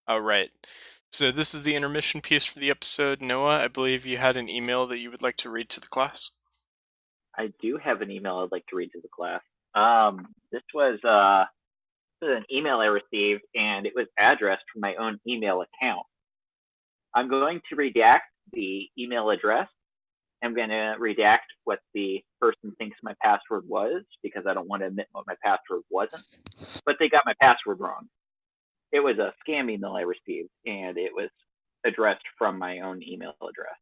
All right. So this is the intermission piece for the episode. Noah, I believe you had an email that you would like to read to the class. I do have an email I'd like to read to the class. This was an email I received, and it was addressed from my own email account. I'm going to redact the email address. I'm going to redact what the person thinks my password was because I don't want to admit what my password wasn't. But they got my password wrong. It was a scam email I received, and it was addressed from my own email address.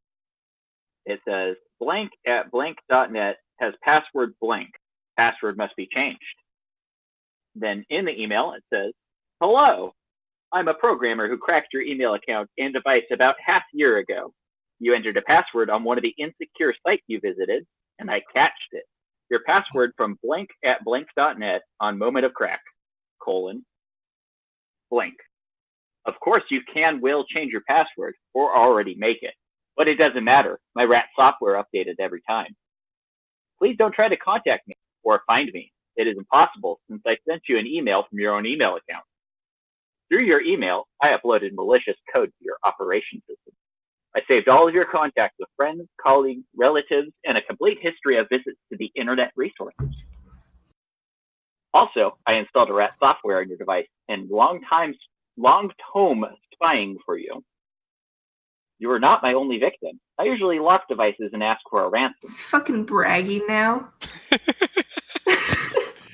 It says blank at blank.net has password blank. Password must be changed. Then in the email, it says, hello, I'm a programmer who cracked your email account and device about half a year ago. You entered a password on one of the insecure sites you visited, and I catched it. Your password from blank at blank.net on moment of crack, : blank. Of course, you will change your password or already make it, but it doesn't matter. My rat software updated every time. Please don't try to contact me or find me. It is impossible since I sent you an email from your own email account. Through your email, I uploaded malicious code to your operation system. I saved all of your contacts with friends, colleagues, relatives, and a complete history of visits to the internet resources. Also, I installed a rat software on your device and long-term spying for you. You are not my only victim. I usually lock devices and ask for a ransom. He's fucking bragging now.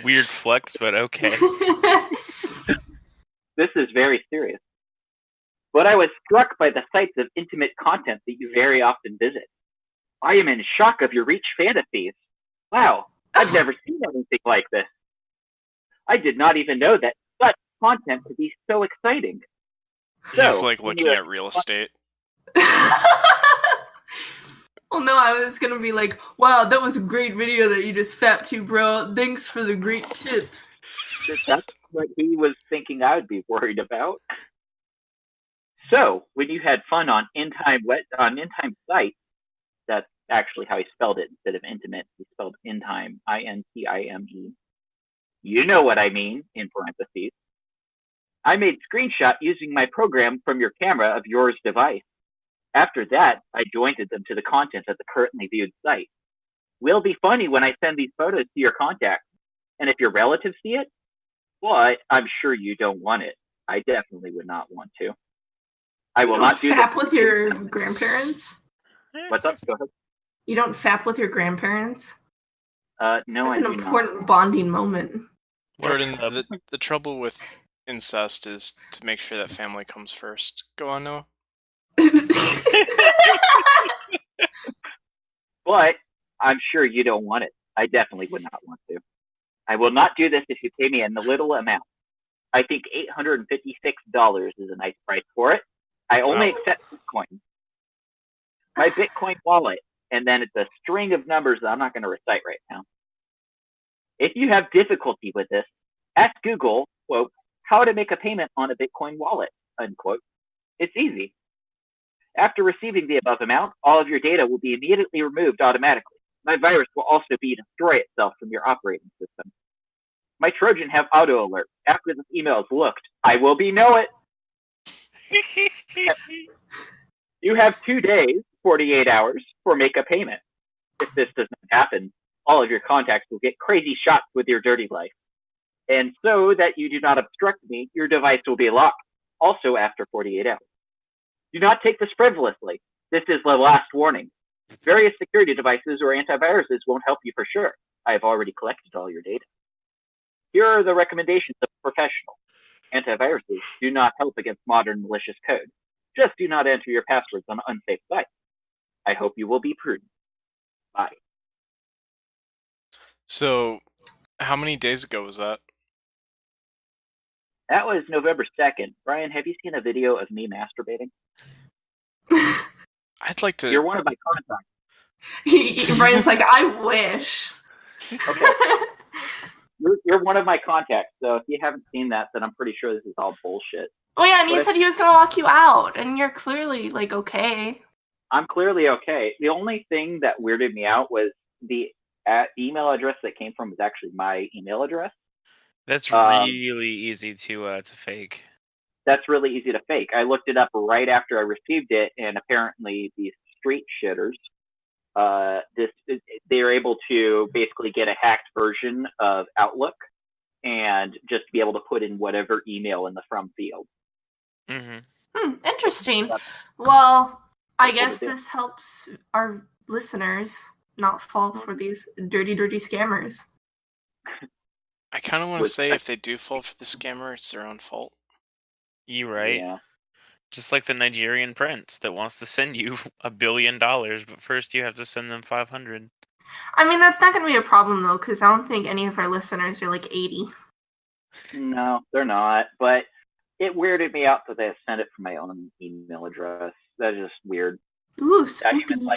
Weird flex, but okay. This is very serious. But I was struck by the sites of intimate content that you very often visit. I am in shock of your reach fantasies. Wow, I've never seen anything like this. I did not even know that such content could be so exciting. He's like looking at real estate. Well, no, I was gonna be like, wow, that was a great video that you just fapped to, bro. Thanks for the great tips. That's what he was thinking I would be worried about. So, when you had fun on in-time site, that's actually how he spelled it instead of intimate. He spelled in-time, I-N-T-I-M-E. You know what I mean, in parentheses. I made screenshot using my program from your camera of yours device. After that, I jointed them to the content of the currently viewed site. Will be funny when I send these photos to your contacts. And if your relatives see it, but I'm sure you don't want it. I definitely would not want to. I will not do this. Fap with your grandparents? What's up? Go ahead. You don't fap with your grandparents? No, That's an important bonding moment. Jordan, the trouble with incest is to make sure that family comes first. Go on, Noah. But I'm sure you don't want it. I definitely would not want to. I will not do this if you pay me a little amount. I think $856 is a nice price for it. I only accept Bitcoin. My Bitcoin wallet, and then it's a string of numbers that I'm not going to recite right now. If you have difficulty with this, ask Google, quote, how to make a payment on a Bitcoin wallet, unquote. It's easy. After receiving the above amount, all of your data will be immediately removed automatically. My virus will also destroy itself from your operating system. My Trojan have auto alert. After this email is looked, I will know it. You have 2 days, 48 hours, for make a payment. If this does not happen, all of your contacts will get crazy shots with your dirty life. And so that you do not obstruct me, your device will be locked, also after 48 hours. Do not take this frivolously. This is the last warning. Various security devices or antiviruses won't help you for sure. I have already collected all your data. Here are the recommendations of a professional. Antiviruses do not help against modern malicious code. Just do not enter your passwords on unsafe sites. I hope you will be prudent. Bye. So, how many days ago was that? That was November 2nd. Brian, have you seen a video of me masturbating? I'd like to... You're one of my contacts. Brian's like, I wish. Okay. You're one of my contacts, so if you haven't seen that, then I'm pretty sure this is all bullshit. Oh yeah, and you said he was gonna lock you out, and you're clearly, like, okay. I'm clearly okay. The only thing that weirded me out was the email address that came from was actually my email address. That's really easy to fake. that's really easy to fake. I looked it up right after I received it, and apparently these street shitters, they are able to basically get a hacked version of Outlook and just be able to put in whatever email in the from field. Interesting. Well, I That's what guess it is. this helps our listeners not fall for these dirty, dirty scammers. I kind of want to With- say if they do fall for the scammer, it's their own fault. You right? Yeah. Just like the Nigerian prince that wants to send you $1 billion, but first you have to send them 500. I mean, that's not going to be a problem, though, because I don't think any of our listeners are like 80. No, they're not. But it weirded me out that they sent it from my own email address. That's just weird. Ooh, I spooky.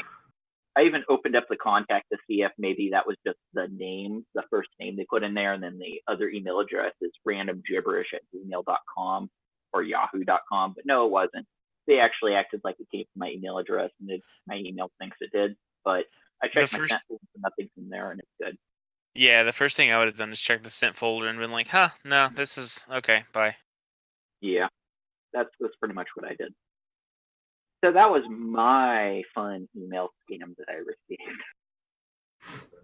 even opened up the contact to see if maybe that was just the name, the first name they put in there, and then the other email address is random gibberish at gmail.com or yahoo.com. But no, it wasn't. They actually acted like it came from my email address, and my email thinks it did. But I checked my sent folder and nothing's in there, and it's good. Yeah, the first thing I would have done is check the sent folder and been like, huh, no, this is okay, bye. Yeah, that's pretty much what I did. So that was my fun email scam that I received.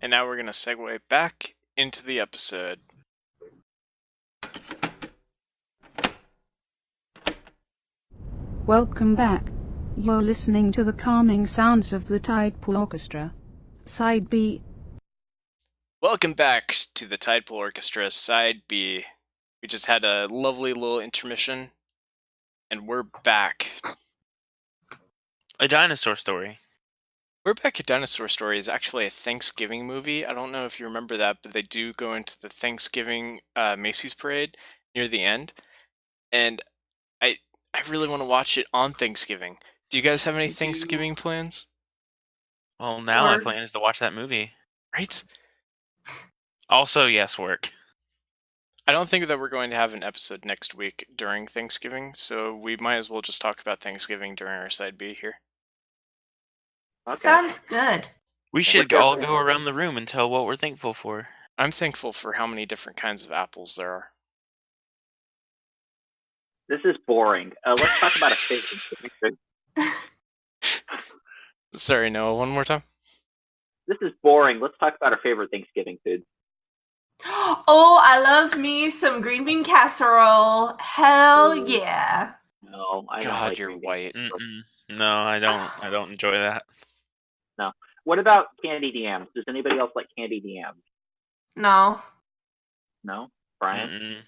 And now we're going to segue back into the episode. Welcome back. You're listening to the calming sounds of the Tidepool Orchestra. Side B. Welcome back to the Tidepool Orchestra, Side B. We just had a lovely little intermission, and we're back. A dinosaur story. We're Back at Dinosaur Story is actually a Thanksgiving movie. I don't know if you remember that, but they do go into the Thanksgiving Macy's parade near the end. And I really want to watch it on Thanksgiving. Do you guys have any Thanksgiving plans? Well, now my Work. plan is to watch that movie. Right? Also, yes, work. I don't think that we're going to have an episode next week during Thanksgiving, so we might as well just talk about Thanksgiving during our Side B here. Okay. Sounds good. We should all go around the room and tell what we're thankful for. I'm thankful for how many different kinds of apples there are. This is boring. Let's talk about a favorite. Sorry, Noah, one more time. This is boring. Let's talk about our favorite Thanksgiving food. Oh, I love me some green bean casserole. Hell yeah. No, I don't God, like you're green beans. white. No, I don't. I don't enjoy that. No. What about candied yams? Does anybody else like candied yams? No. No, Brian.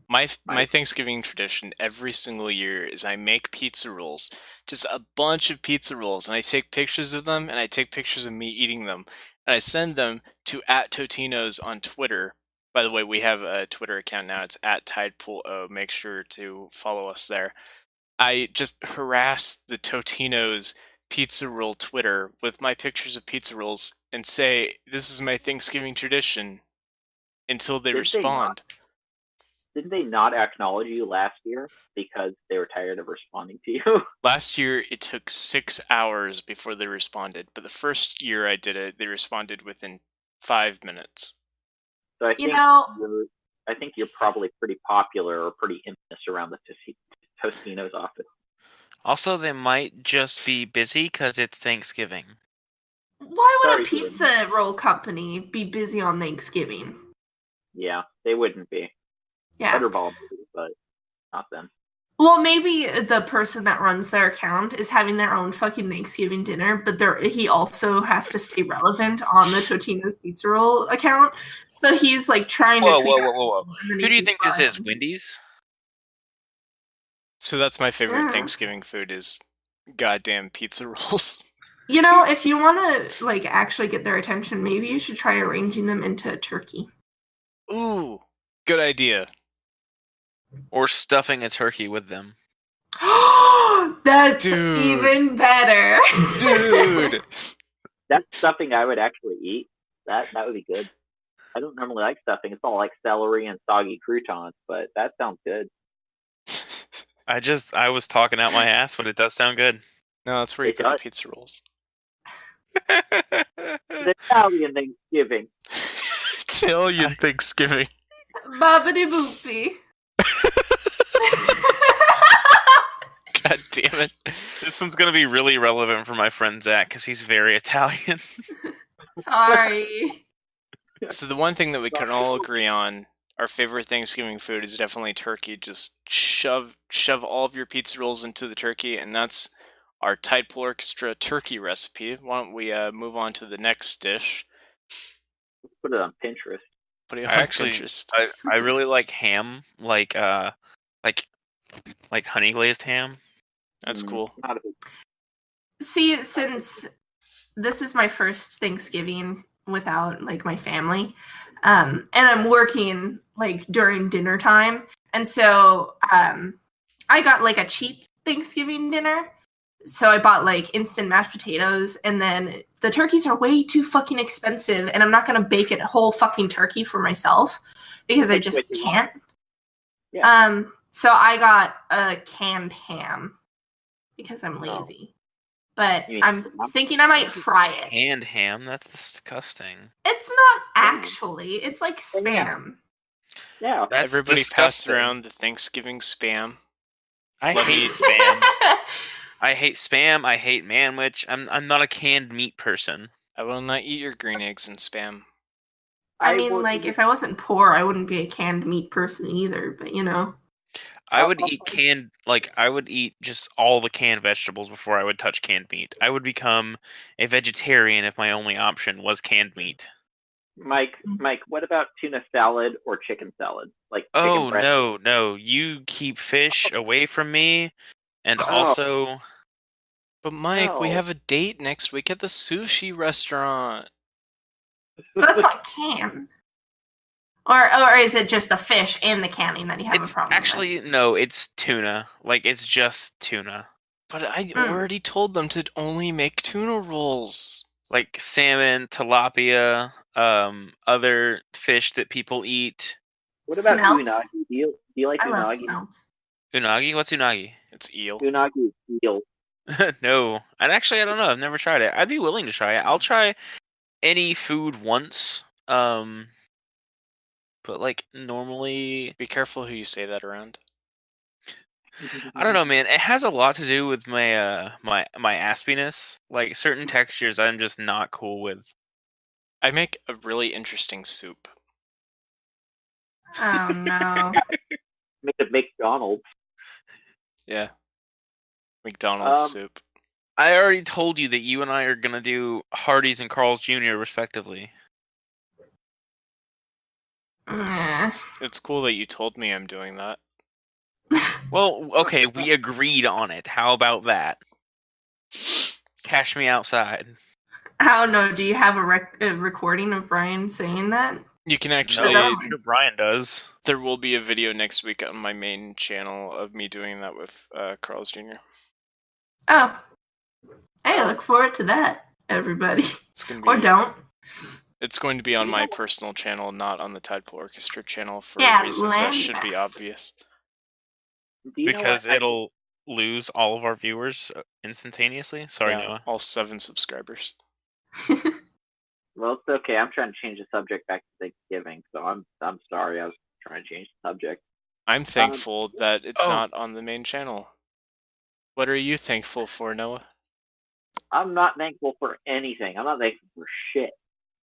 My Thanksgiving tradition every single year is I make pizza rolls, just a bunch of pizza rolls, and I take pictures of them, and I take pictures of me eating them, and I send them to @Totino's on Twitter. By the way, we have a Twitter account now. It's @TidepoolO. Make sure to follow us there. I just harass the Totino's pizza roll Twitter with my pictures of pizza rolls and say, this is my Thanksgiving tradition, until they respond. Didn't they not acknowledge you last year because they were tired of responding to you? Last year, it took 6 hours before they responded, but the first year I did it, they responded within 5 minutes. So I think you're probably pretty popular or pretty infamous around the Tostino's office. Also, they might just be busy because it's Thanksgiving. Why would Sorry, a pizza roll company be busy on Thanksgiving? Yeah, they wouldn't be. Yeah. Butterball, but not them. Well, maybe the person that runs their account is having their own fucking Thanksgiving dinner, but he also has to stay relevant on the Totino's Pizza Roll account. So he's like trying to tweet. Whoa. Who do you think this is? Wendy's? So that's my favorite Thanksgiving food is goddamn pizza rolls. You know, if you want to like actually get their attention, maybe you should try arranging them into a turkey. Ooh, good idea. Or stuffing a turkey with them. That's Dude. even better. Dude. That's stuffing I would actually eat. That would be good. I don't normally like stuffing. It's all like celery and soggy croutons, but that sounds good. I was talking out my ass, but it does sound good. No, that's where you It get the does. pizza rolls. The Italian Thanksgiving. Italian Thanksgiving. Bobbity boopy. it. This one's gonna be really relevant for my friend Zach because he's very Italian. Sorry. So the one thing that we can all agree on, our favorite Thanksgiving food is definitely turkey. Just shove all of your pizza rolls into the turkey, and that's our Tidepool Orchestra turkey recipe. Why don't we move on to the next dish? Put it on Pinterest. Put it I on actually, Pinterest. I really like ham, like honey glazed ham. That's cool. Not a big See, since this is my first Thanksgiving without like my family, and I'm working like during dinner time, and so I got like a cheap Thanksgiving dinner. So I bought like instant mashed potatoes, and then the turkeys are way too fucking expensive, and I'm not gonna bake a whole fucking turkey for myself because I just can't. Yeah. So I got a canned ham because I'm lazy. But You mean I'm thinking I might fry it. Canned ham? That's disgusting. It's not actually. It's like spam. Yeah. That's Everybody pass disgusting. around the Thanksgiving spam. I Let hate me- spam. I hate spam. I hate manwich. I'm not a canned meat person. I will not eat your green eggs and spam. I mean, like, if I wasn't poor, I wouldn't be a canned meat person either, but you know. I would eat I would eat just all the canned vegetables before I would touch canned meat. I would become a vegetarian if my only option was canned meat. Mike, what about tuna salad or chicken salad? Like chicken Oh, breast? no. You keep fish away from me. And Oh. also, But Mike, we No. have a date next week at the sushi restaurant. But that's not canned. Or is it just the fish and the canning that you have a it's problem with? actually, no, it's tuna. Like, it's just tuna. But I already told them to only make tuna rolls. Like salmon, tilapia, other fish that people eat. What about Smelt? unagi? Do you like I love unagi? smelt. Unagi? What's unagi? It's eel. Unagi is eel. No. And actually, I don't know. I've never tried it. I'd be willing to try it. I'll try any food once. But like normally, Be careful who you say that around. I don't know, man. It has a lot to do with my my aspiness. Like certain textures, I'm just not cool with. I make a really interesting soup. Oh no. Make a McDonald's. Yeah. McDonald's soup. I already told you that you and I are gonna do Hardee's and Carl's Jr. respectively. It's cool that you told me I'm doing that. Well, okay, we agreed on it. How about that? Cash me outside. I don't know. Do you have a recording of Brian saying that? You can No, actually. that- I'm sure Brian does. There will be a video next week on my main channel of me doing that with Carl's Jr. Oh. Hey, look forward to that, everybody. It's gonna be. Or don't. It's going to be on my personal channel, not on the Tidepool Orchestra channel, for Yeah, reasons that land should be best. obvious. Do you know Because what? it'll lose all of our viewers instantaneously. Sorry, Yeah, Noah. all 7 subscribers. Well, it's okay. I'm trying to change the subject back to Thanksgiving, so I'm sorry. I was trying to change the subject. I'm thankful that it's oh. not on the main channel. What are you thankful for, Noah? I'm not thankful for anything. I'm not thankful for shit.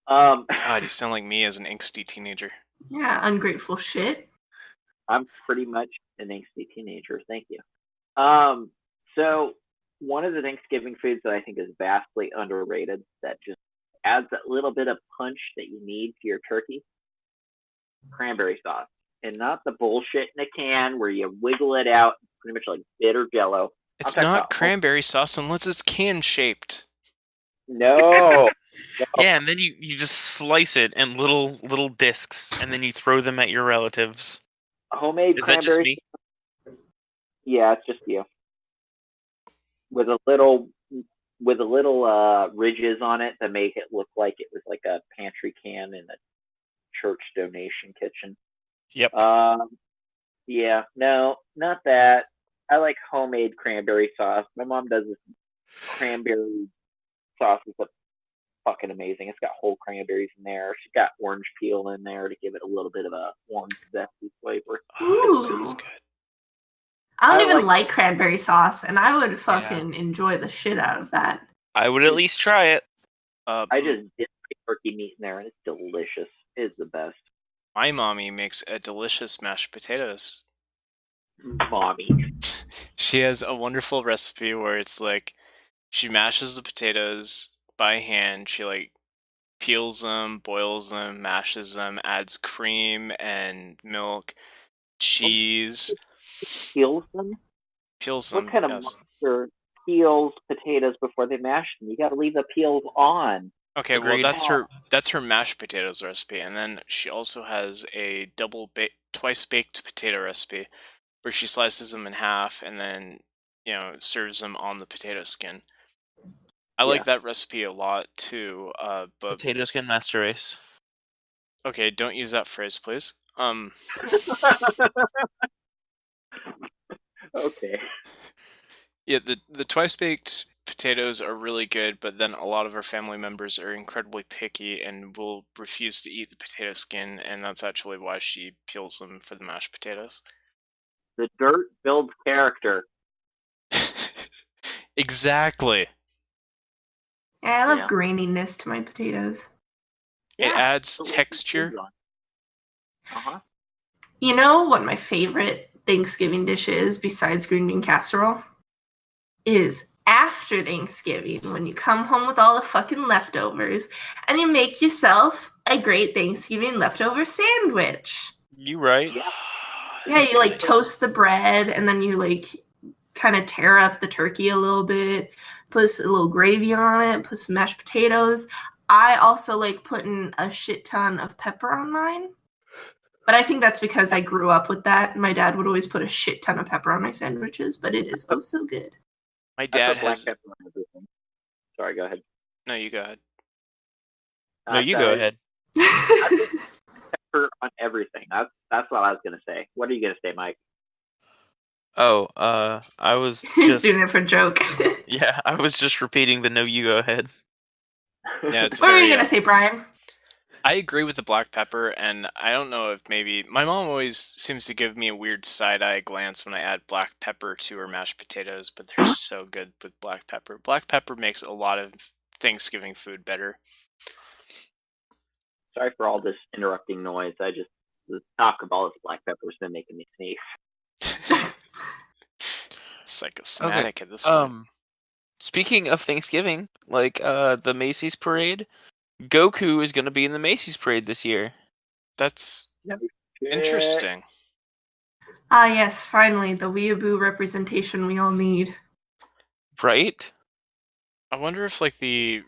God, you sound like me as an angsty teenager. Yeah, ungrateful shit. I'm pretty much an angsty teenager. Thank you. So one of the Thanksgiving foods that I think is vastly underrated that just adds that little bit of punch that you need to your turkey, cranberry sauce. And not the bullshit in a can where you wiggle it out, pretty much like bitter jello. It's I'm talking not about cranberry sauce unless it's can-shaped. No. Yeah, and then you just slice it in little discs, and then you throw them at your relatives. Homemade Is that just cranberry. me? Yeah, it's just you. With a little ridges on it that make it look like it was like a pantry can in a church donation kitchen. Yep. Yeah, no, not that. I like homemade cranberry sauce. My mom does this cranberry sauce that's fucking amazing. It's got whole cranberries in there. She's got orange peel in there to give it a little bit of a orange zesty flavor. Oh, that sounds Ooh. good. I don't I even like- like cranberry sauce, and I would fucking enjoy the shit out of that. I would at least try it. I just dip my turkey meat in there, and it's delicious. It's the best. My mommy makes a delicious mashed potatoes. Mommy. She has a wonderful recipe where it's like she mashes the potatoes by hand. She like peels them, boils them, mashes them, adds cream and milk, cheese, Peels them? peels What them. kind of Yes. monster peels potatoes before they mash them? You gotta leave the peels on. Okay, Agreed. well that's her mashed potatoes recipe, and then she also has a twice baked potato recipe where she slices them in half and then serves them on the potato skin. I like that recipe a lot too. But Potato skin master race. okay, don't use that phrase, please. Okay. Yeah, the twice baked potatoes are really good, but then a lot of our family members are incredibly picky and will refuse to eat the potato skin, and that's actually why she peels them for the mashed potatoes. The dirt builds character. Exactly. Yeah, I love Yeah. graininess to my potatoes. It adds Delicious texture. food. Uh-huh. You know what my favorite Thanksgiving dish is besides green bean casserole? Is after Thanksgiving when you come home with all the fucking leftovers and you make yourself a great Thanksgiving leftover sandwich. You right? Yeah. Yeah, you like toast the bread and then you like kind of tear up the turkey a little bit, put a little gravy on it, put some mashed potatoes. I also like putting a shit ton of pepper on mine. But I think that's because I grew up with that. My dad would always put a shit ton of pepper on my sandwiches, but it is oh so good. My I dad put black has. pepper on everything. Sorry, go ahead. No, you go ahead. No, you go ahead. Pepper on everything. That's what I was gonna say. What are you gonna say, Mike? Oh, I was He's just doing it for joke. yeah, I was just repeating the no. You go ahead. Yeah, it's What were very. you gonna say, Brian? I agree with the black pepper, and I don't know if maybe my mom always seems to give me a weird side eye glance when I add black pepper to her mashed potatoes, but they're so good with black pepper. Black pepper makes a lot of Thanksgiving food better. Sorry for all this interrupting noise. The talk of all this black pepper has been making me sneeze. Psychosomatic at this point. Speaking of Thanksgiving, like the Macy's parade, Goku is going to be in the Macy's parade this year. That's Yeah. interesting. Ah, yes, finally, the weeaboo representation we all need. Right? I wonder if the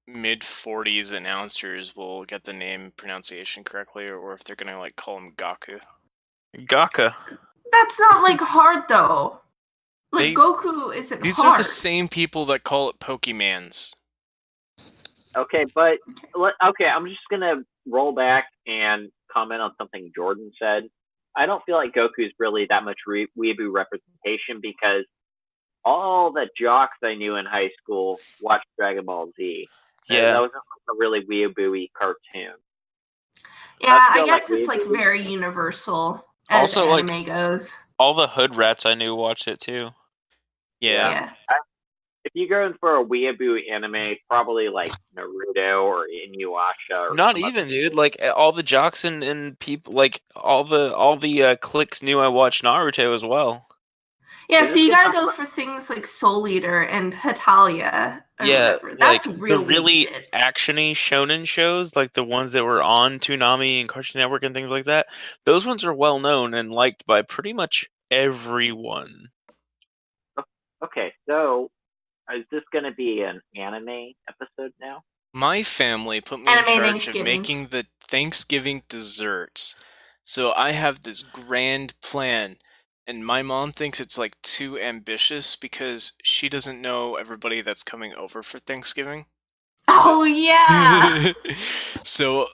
mid 40s announcers will get the name pronunciation correctly, or if they're gonna call him Gaku. Gaka. That's not like hard though. Like Goku isn't These hard. are the same people that call it Pokemans. Okay, but I'm just gonna roll back and comment on something Jordan said. I don't feel like Goku's really that much weeaboo representation because all the jocks I knew in high school watched Dragon Ball Z. Yeah. That wasn't a really weeaboo-y cartoon. Yeah, I guess it's like very universal as Also, like, anime goes. All the hood rats I knew watched it too. Yeah. If you go for a weeaboo anime, probably like Naruto or Inuyasha. Or Not even, dude. Like all the jocks and people, like all the cliques knew I watched Naruto as well. Yeah, so you gotta go for things like Soul Eater and Hatalia. Yeah, that's like real the really shit. actiony shonen shows, like the ones that were on Toonami and Cartoon Network and things like that. Those ones are well known and liked by pretty much everyone. Okay, so is this going to be an anime episode now? My family put me in charge of making the Thanksgiving desserts. So I have this grand plan, and my mom thinks it's too ambitious because she doesn't know everybody that's coming over for Thanksgiving. Oh yeah. So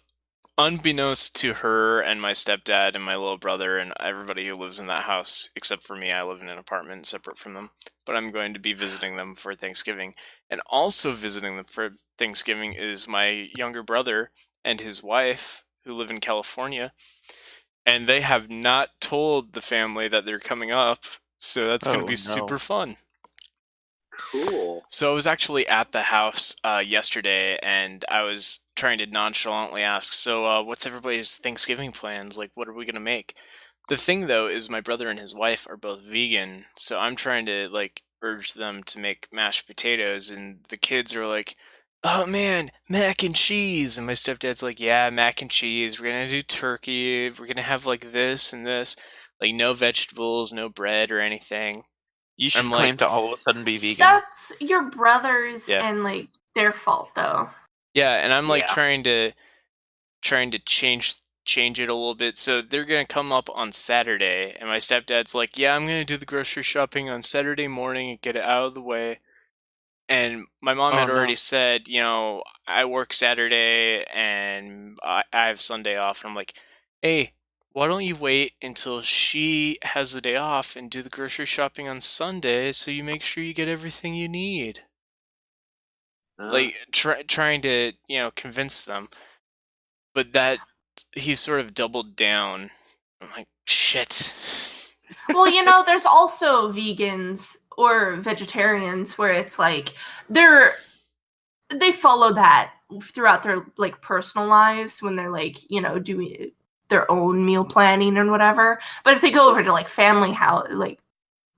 unbeknownst to her and my stepdad and my little brother and everybody who lives in that house, except for me, I live in an apartment separate from them, but I'm going to be visiting them for Thanksgiving. And also visiting them for Thanksgiving is my younger brother and his wife, who live in California. And they have not told the family that they're coming up So that's going to Oh, be no. super fun. Cool. So I was actually at the house yesterday, and I was trying to nonchalantly ask, so what's everybody's Thanksgiving plans? Like, what are we going to make? The thing, though, is my brother and his wife are both vegan, so I'm trying to, like, urge them to make mashed potatoes, and the kids are like, oh man, mac and cheese. And my stepdad's like, yeah, mac and cheese. We're going to do turkey. We're going to have, like, this and this. Like, no vegetables, no bread or anything. You I'm should like, claim to all of a sudden be vegan. That's your brothers Yeah. and like their fault though. yeah, and I'm like Yeah. trying to change it a little bit. So they're gonna come up on Saturday, and my stepdad's like, "Yeah, I'm gonna do the grocery shopping on Saturday morning and get it out of the way." And my mom Oh, had no. already said, I work Saturday and I have Sunday off. And I'm like, "Hey, why don't you wait until she has the day off and do the grocery shopping on Sunday, so you make sure you get everything you need?" Like trying to convince them, but that he sort of doubled down. I'm like, shit. Well, there's also vegans or vegetarians where it's like they follow that throughout their like personal lives when they're like, doing their own meal planning and whatever. But if they go over to like family house, like,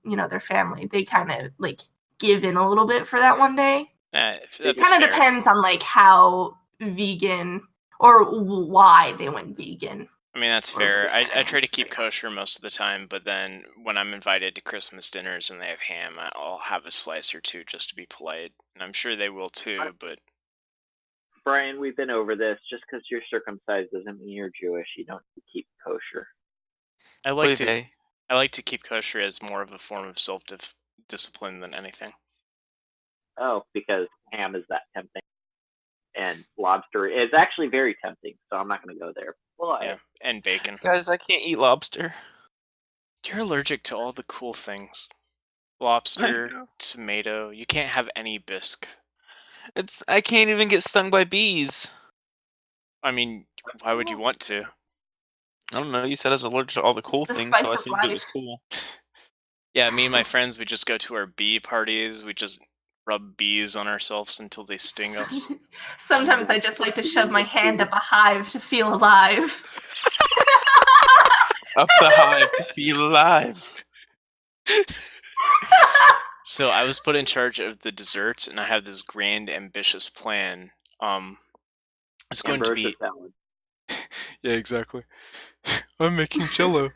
their family, they kind of like give in a little bit for that one day. That's It kind of fair. depends on like how vegan or why they went vegan. I mean, that's or fair. I try to vegetarian, keep so. kosher most of the time, but then when I'm invited to Christmas dinners and they have ham, I'll have a slice or two just to be polite. And I'm sure they will too, but Brian, we've been over this. Just because you're circumcised doesn't mean you're Jewish. You don't keep kosher. I like to Okay. I like to keep kosher as more of a form of self-discipline than anything. Oh, because ham is that tempting. And lobster is actually very tempting, so I'm not going to go there. Well, Yeah, and bacon. Guys, I can't eat lobster. You're allergic to all the cool things. I Lobster, know. tomato. You can't have any bisque. I can't even get stung by bees. I mean, why would you want to? I don't know. You said I was allergic to all the cool the things, so I spice of assumed it was life. cool. Yeah, me and my friends, we just go to our bee parties. We just rub bees on ourselves until they sting us. Sometimes I just like to shove my hand up a hive to feel alive. Up the hive to feel alive. So I was put in charge of the desserts, and I have this grand, ambitious plan. It's going to ambrosia be salad. yeah, exactly. I'm making Jello.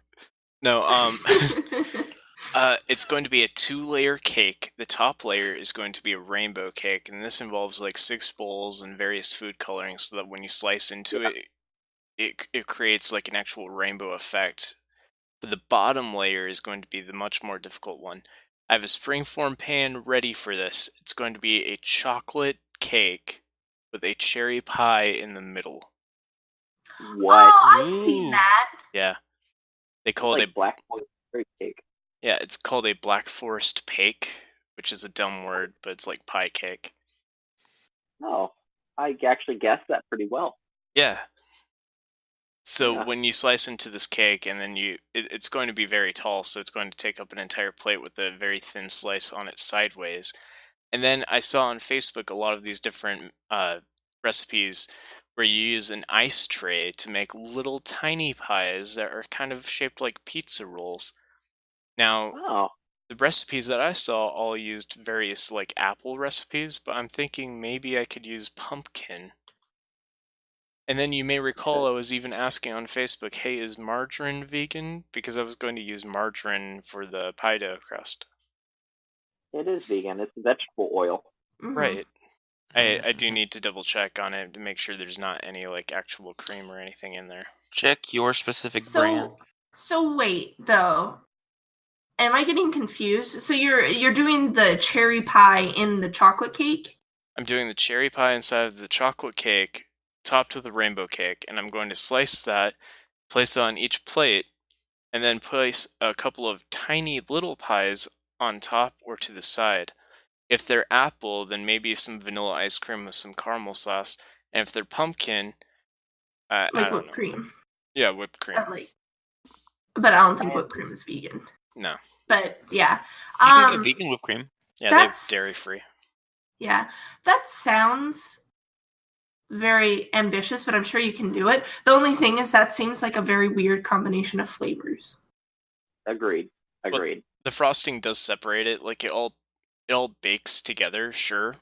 No, it's going to be a 2-layer cake. The top layer is going to be a rainbow cake, and this involves like 6 bowls and various food coloring, so that when you slice into it creates like an actual rainbow effect. But the bottom layer is going to be the much more difficult one. I have a springform pan ready for this. It's going to be a chocolate cake with a cherry pie in the middle. What? Oh, I've seen Ooh. that. Yeah. They call Like it black forest berry cake. yeah, it's called a Black Forest Pake, which is a dumb word, but it's like pie cake. Oh, I actually guessed that pretty well. Yeah. So Yeah. when you slice into this cake, and then it's going to be very tall, so it's going to take up an entire plate with a very thin slice on it sideways. And then I saw on Facebook a lot of these different recipes where you use an ice tray to make little tiny pies that are kind of shaped like pizza rolls. Now, Oh, the recipes that I saw all used various like apple recipes, but I'm thinking maybe I could use pumpkin. And then you may recall I was even asking on Facebook, hey, is margarine vegan? Because I was going to use margarine for the pie dough crust. it is vegan. It's vegetable oil. Mhm. Right. I do need to double check on it to make sure there's not any like actual cream or anything in there. Check your specific brand. So wait though. Am I getting confused? So you're doing the cherry pie in the chocolate cake? I'm doing the cherry pie inside of the chocolate cake, topped with a rainbow cake, and I'm going to slice that, place it on each plate, and then place a couple of tiny little pies on top or to the side. If they're apple, then maybe some vanilla ice cream with some caramel sauce, and if they're pumpkin, I Like don't whipped know. cream. Yeah, whipped cream. But I don't think whipped cream is vegan. No. But yeah. You can get vegan whipped cream. Yeah, they have dairy free. Yeah, that sounds very ambitious, but I'm sure you can do it. The only thing is that seems like a very weird combination of flavors. Agreed. The frosting does separate it. Like it all bakes together, sure,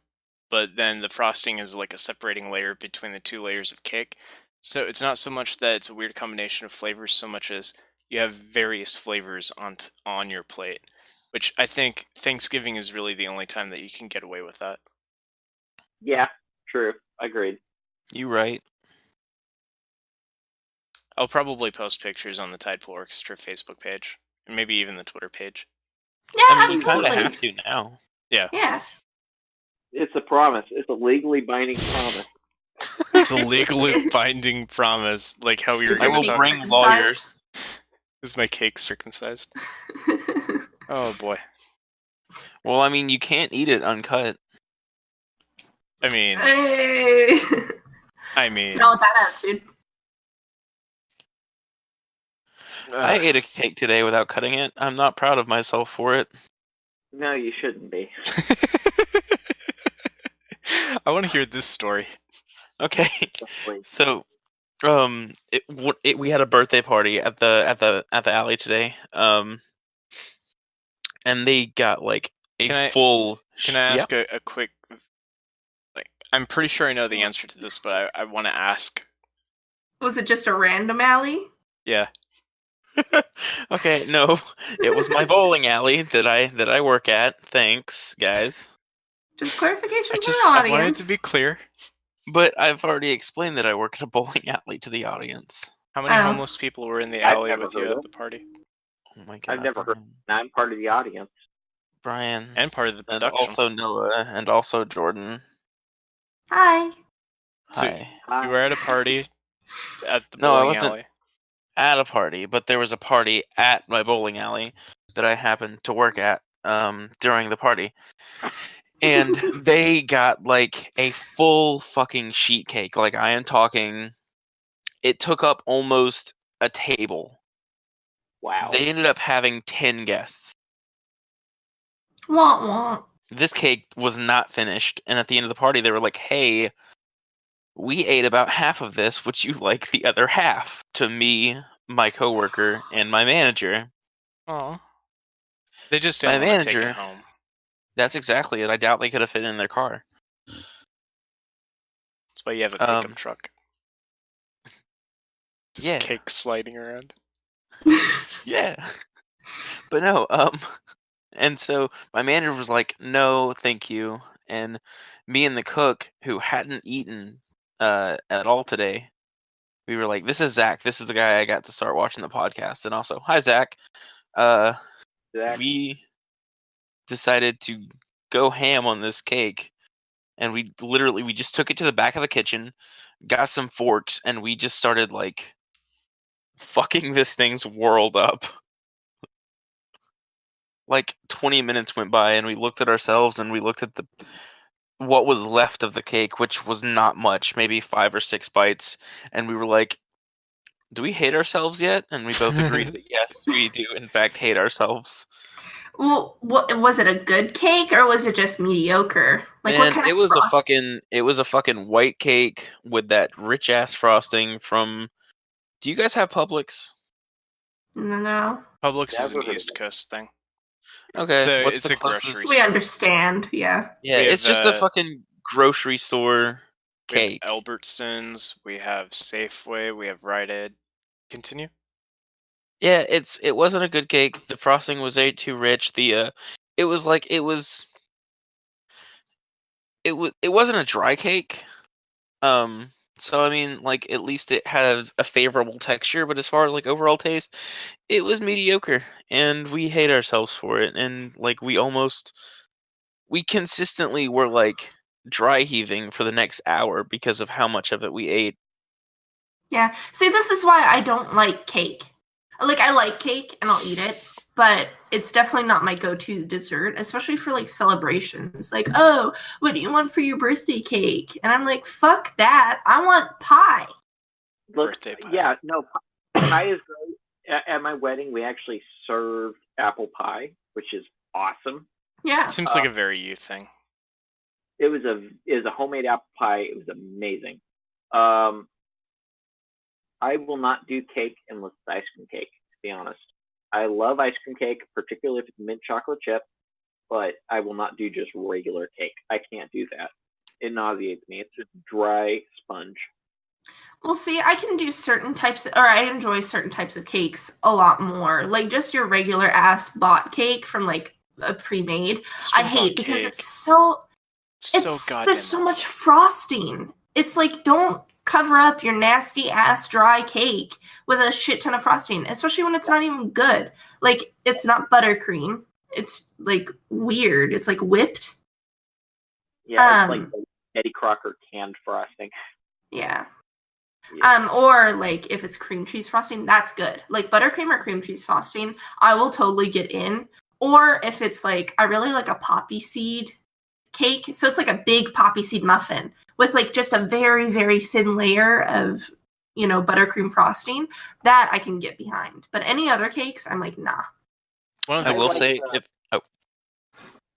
but then the frosting is like a separating layer between the two layers of cake. So it's not so much that it's a weird combination of flavors, so much as you have various flavors on your plate, which I think Thanksgiving is really the only time that you can get away with that. Yeah, true. Agreed. You right. I'll probably post pictures on the Tidepool Orchestra Facebook page, and maybe even the Twitter page. Yeah, I mean, you kind absolutely. of have to now. Yeah. Yeah. It's a promise. It's a legally binding promise. It's a legally binding promise, like how we were Is I your going to will talk. cake bring lawyers. Is my cake circumcised? Oh boy. Well, I mean, you can't eat it uncut. I mean, Hey. Not with that attitude. I ate a cake today without cutting it. I'm not proud of myself for it. No, you shouldn't be. I want to hear this story. Okay, Please. so we had a birthday party at the alley today. And they got like full. Can I ask a quick? Like, I'm pretty sure I know the answer to this, but I want to ask. Was it just a random alley? Yeah. Okay, no, it was my bowling alley that I work at. Thanks, guys. Just clarification for the I audience. wanted to be clear. But I've already explained that I work at a bowling alley to the audience. How many homeless people were in the I've alley never with you heard at of the party? Oh my god! I've never heard. Brian. I'm part of the audience. Brian And part of the and production. also Noah and also Jordan. Hi. So Hi. you were at a party at the No, I bowling wasn't alley. at a party, but there was a party at my bowling alley that I happened to work at during the party. And they got like a full fucking sheet cake. Like I am talking, it took up almost a table. Wow. They ended up having 10 guests. Wah wah. This cake was not finished, and at the end of the party, they were like, "Hey, we ate about half of this. Would you like the other half?" To me, my coworker, and my manager. Oh. They just My didn't want to take manager. it home. That's exactly it. I doubt they could have fit in their car. That's why you have a pickup truck. Just Yeah. cake sliding around. Yeah. But no, and so my manager was like, "No, thank you." And me and the cook, who hadn't eaten at all today, we were like, "This is Zach. This is the guy I got to start watching the podcast." And also, hi Zach. Zach. We decided to go ham on this cake, and we just took it to the back of the kitchen, got some forks, and we just started like fucking this thing's world up. Like 20 minutes went by, and we looked at ourselves, and we looked at what was left of the cake, which was not much, maybe 5 or 6 bites, and we were like, "Do we hate ourselves yet?" And we both agreed that yes, we do in fact hate ourselves. Well, what was it? A good cake or was it just mediocre? Like what kind it of was frosting? it was a fucking white cake with that rich ass frosting from. Do you guys have Publix? No. Publix is an East Coast thing. Okay, So what's it's the a closest? grocery We store. understand, yeah. Yeah, We it's have, just a fucking grocery store We have cake. Albertsons, we have Safeway, we have Rite Aid. Continue. Yeah, it wasn't a good cake. The frosting was way too rich. It wasn't a dry cake. So I mean, like at least it had a favorable texture, but as far as like overall taste, it was mediocre, and we hate ourselves for it. And like we consistently were like dry heaving for the next hour because of how much of it we ate. Yeah. See, this is why I don't like cake. Like, I like cake and I'll eat it, but it's definitely not my go-to dessert, especially for like celebrations. Like, oh, what do you want for your birthday cake? And I'm like, fuck that. I want pie. Birthday pie. Yeah, no, pie is great. At my wedding, we actually served apple pie, which is awesome. Yeah. It seems like a very you thing. It was a homemade apple pie. It was amazing. I will not do cake unless it's ice cream cake, to be honest. I love ice cream cake, particularly if it's mint chocolate chip, but I will not do just regular cake. I can't do that. It nauseates me. It's just dry sponge. Well, see, I can do certain types, or I enjoy certain types of cakes a lot more. Like just your regular ass bought cake from like a pre-made. I hate because cake. it's so goddamn there's so much awful. frosting. It's like, don't cover up your nasty ass dry cake with a shit ton of frosting, especially when it's not even good. Like, it's not buttercream. It's like weird. It's like whipped. Yeah, it's like Eddie Crocker canned frosting. Yeah. Yeah. Or like if it's cream cheese frosting, that's good. Like buttercream or cream cheese frosting, I will totally get in. Or if it's like, I really like a poppy seed cake. So it's like a big poppy seed muffin with like just a very, very thin layer of, buttercream frosting. That I can get behind. But any other cakes, I'm like, nah. I will say,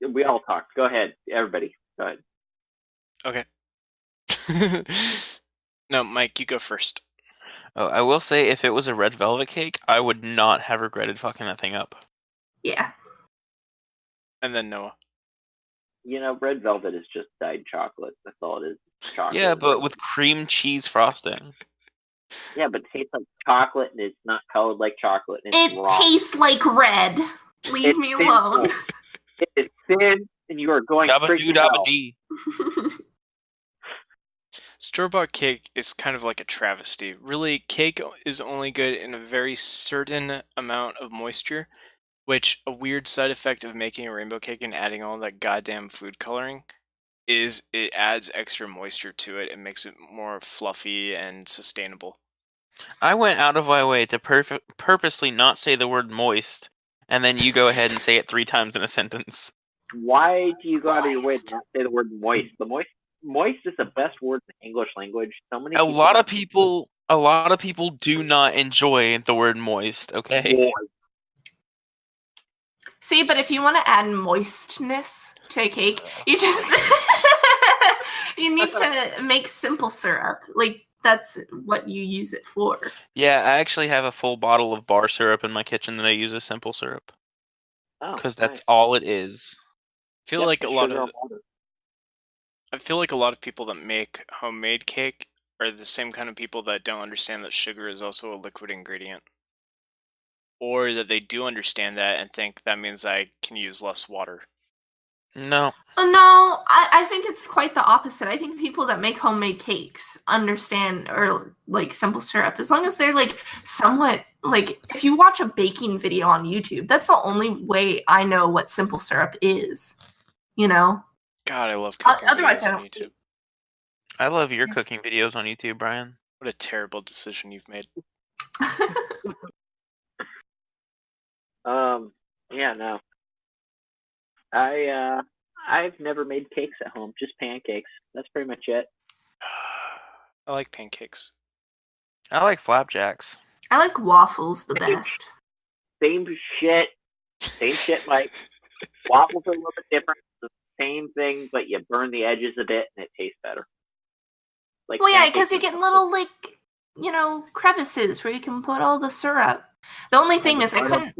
we all talked. Go ahead, everybody. Go ahead. Okay. No, Mike, you go first. Oh, I will say, if it was a red velvet cake, I would not have regretted fucking that thing up. Yeah. And then Noah. Red velvet is just dyed chocolate. That's all it is. Chocolate. Yeah, but with cream cheese frosting. Yeah, but it tastes like chocolate, and it's not colored like chocolate. And it's It tastes like red. Leave me alone. It is thin, and you are going straight to hell. Store-bought cake is kind of like a travesty. Really, cake is only good in a very certain amount of moisture, which a weird side effect of making a rainbow cake and adding all that goddamn food coloring is it adds extra moisture to it and makes it more fluffy and sustainable. I went out of my way to purposely not say the word moist, and then you go ahead and say it 3 times in a sentence. Why do you go out of your way to not say the word moist? The moist is the best word in the English language. So many a lot of people do not enjoy the word moist, okay? Moist. See, but if you want to add moistness to a cake, you just you need to make simple syrup. Like that's what you use it for. Yeah, I actually have a full bottle of bar syrup in my kitchen that I use as simple syrup. Because that's all it is. I feel like a lot of people that make homemade cake are the same kind of people that don't understand that sugar is also a liquid ingredient. Or that they do understand that and think that means I can use less water. No. No, I think it's quite the opposite. I think people that make homemade cakes understand, or like simple syrup, as long as they're like somewhat, like if you watch a baking video on YouTube, that's the only way I know what simple syrup is. God, I love cooking videos on YouTube. I love your cooking videos on YouTube, Brian. What a terrible decision you've made. Yeah, no. I've never made cakes at home, just pancakes. That's pretty much it. I like pancakes. I like flapjacks. I like waffles the best. Same shit, Mike. Waffles are a little bit different. It's the same thing, but you burn the edges a bit and it tastes better. Like, well, yeah, because you get little, like, crevices where you can put all the syrup. The only thing is I couldn't...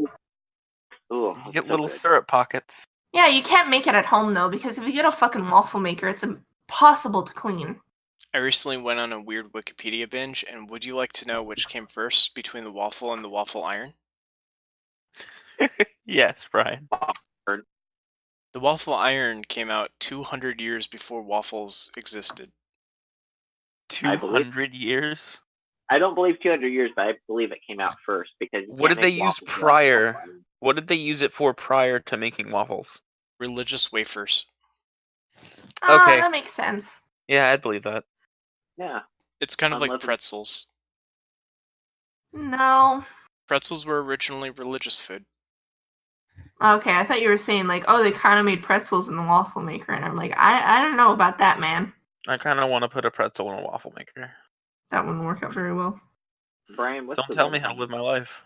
Ooh, you get little syrup pockets. Yeah, you can't make it at home, though, because if you get a fucking waffle maker, it's impossible to clean. I recently went on a weird Wikipedia binge, and would you like to know which came first between the waffle and the waffle iron? Yes, Brian. The waffle iron came out 200 years before waffles existed. 200 years? I don't believe 200 years, but I believe it came out first because. What did they use prior? What did they use it for prior to making waffles? Religious wafers. Okay, that makes sense. Yeah, I'd believe that. Yeah. It's kind of like pretzels. No. Pretzels were originally religious food. Okay, I thought you were saying, like, they kind of made pretzels in the waffle maker, and I'm like, I don't know about that, man. I kind of want to put a pretzel in a waffle maker. That wouldn't work out very well. Brian, don't tell me how to live my life.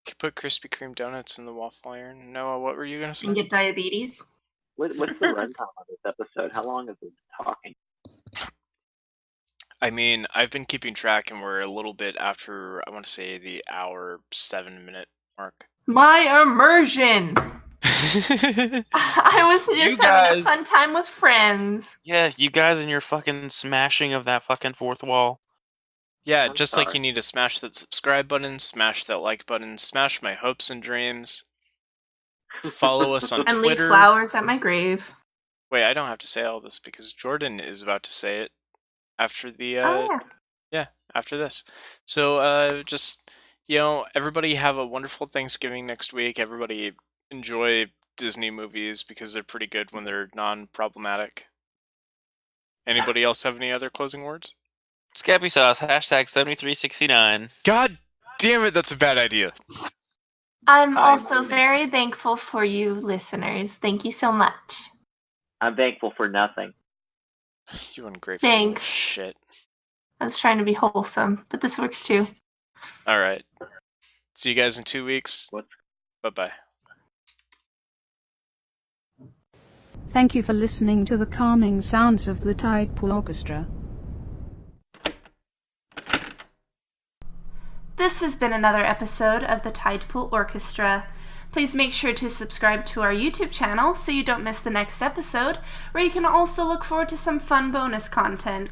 Could put Krispy Kreme donuts in the waffle iron. Noah, what were you gonna say? And get diabetes. What's the runtime on this episode? How long is it talking? I mean, I've been keeping track, and we're a little bit after, I want to say, the hour 7-minute mark. My immersion! I was just having a fun time with friends. Yeah, you guys and your fucking smashing of that fucking fourth wall. Yeah, I'm just like sorry. you need to smash that subscribe button, smash that like button, smash my hopes and dreams. Follow us on And leave Twitter. flowers at my grave. Wait, I don't have to say all this because Jordan is about to say it after the Oh, yeah. after this. So just everybody have a wonderful Thanksgiving next week. Everybody enjoy Disney movies because they're pretty good when they're non-problematic. Anybody else have any other closing words? Scappy sauce, hashtag 7369. God damn it, that's a bad idea. I'm Hi, also Marty. very thankful for you listeners. Thank you so much. I'm thankful for nothing. You ungrateful little Thanks. shit. I was trying to be wholesome, but this works too. All right. See you guys in 2 weeks. What? Bye-bye. Thank you for listening to the calming sounds of the Tidepool Orchestra. This has been another episode of the Tidepool Orchestra. Please make sure to subscribe to our YouTube channel so you don't miss the next episode, where you can also look forward to some fun bonus content.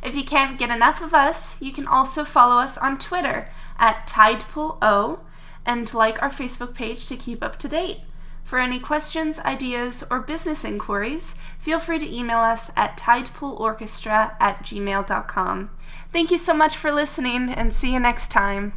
If you can't get enough of us, you can also follow us on Twitter at TidepoolO and like our Facebook page to keep up to date. For any questions, ideas, or business inquiries, feel free to email us at tidepoolorchestra@gmail.com. Thank you so much for listening, and see you next time.